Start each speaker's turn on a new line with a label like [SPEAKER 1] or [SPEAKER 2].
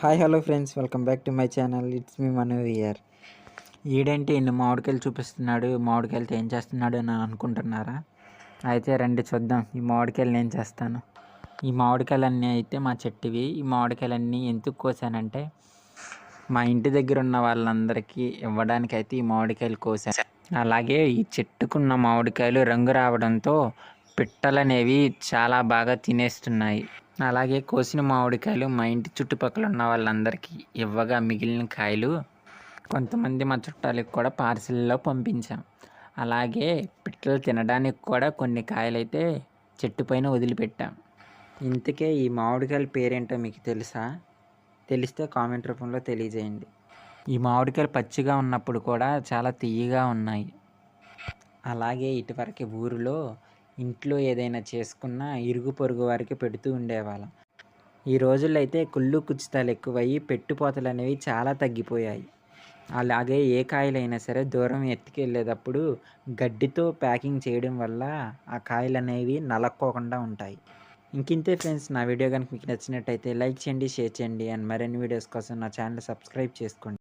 [SPEAKER 1] Hi hello friends, welcome back to my channel. It's me Manu here. ఈడేంటి ఇన్ని మామిడికాయలు చూపిస్తున్నాడు, మామిడికాయలతో ఏం చేస్తున్నాడు అని అనుకుంటున్నారా? అయితే రండి చూద్దాం ఈ మామిడికాయలు ఏం చేస్తాను. ఈ మామిడికాయలన్నీ అయితే మా చెట్టువి. ఈ మామిడికాయలన్నీ ఎందుకు కోసానంటే మా ఇంటి దగ్గర ఉన్న వాళ్ళందరికీ ఇవ్వడానికి అయితే ఈ మామిడికాయలు కోసాను. అలాగే ఈ చెట్టుకున్న మామిడికాయలు రంగు రావడంతో పిట్టలనేవి చాలా బాగా తినేస్తున్నాయి. అలాగే కోసిన మామిడికాయలు మా ఇంటి చుట్టుపక్కల ఉన్న వాళ్ళందరికీ ఇవ్వగా మిగిలిన కాయలు కొంతమంది మా చుట్టాలకు కూడా పార్సిల్లో పంపించాం. అలాగే పిట్టలు తినడానికి కూడా కొన్ని కాయలైతే చెట్టు పైన వదిలిపెట్టాం. ఇంతకే ఈ మామిడికాయల పేరేంటో మీకు తెలుసా? తెలిస్తే కామెంట్ రూపంలో తెలియజేయండి. ఈ మామిడికాయలు పచ్చిగా ఉన్నప్పుడు కూడా చాలా తియ్యగా ఉన్నాయి. అలాగే ఇటువరకు ఊరిలో ఇంట్లో ఏదైనా చేసుకున్నా ఇరుగు పొరుగు వారికి పెడుతూ ఉండేవాళ్ళం. ఈ రోజుల్లో అయితే కుళ్ళు కుచితాలు ఎక్కువయ్యి పెట్టుపోతలు అనేవి చాలా తగ్గిపోయాయి. అలాగే ఏ కాయలైనా సరే దూరం ఎత్తుకెళ్ళేటప్పుడు గడ్డితో ప్యాకింగ్ చేయడం వల్ల ఆ కాయలు అనేవి నలక్కోకుండా ఉంటాయి. ఇంకింతే ఫ్రెండ్స్, నా వీడియో కనుక మీకు నచ్చినట్టయితే లైక్ చేయండి, షేర్ చేయండి. అండ్ మరిన్ని వీడియోస్ కోసం నా ఛానల్ సబ్స్క్రైబ్ చేసుకోండి.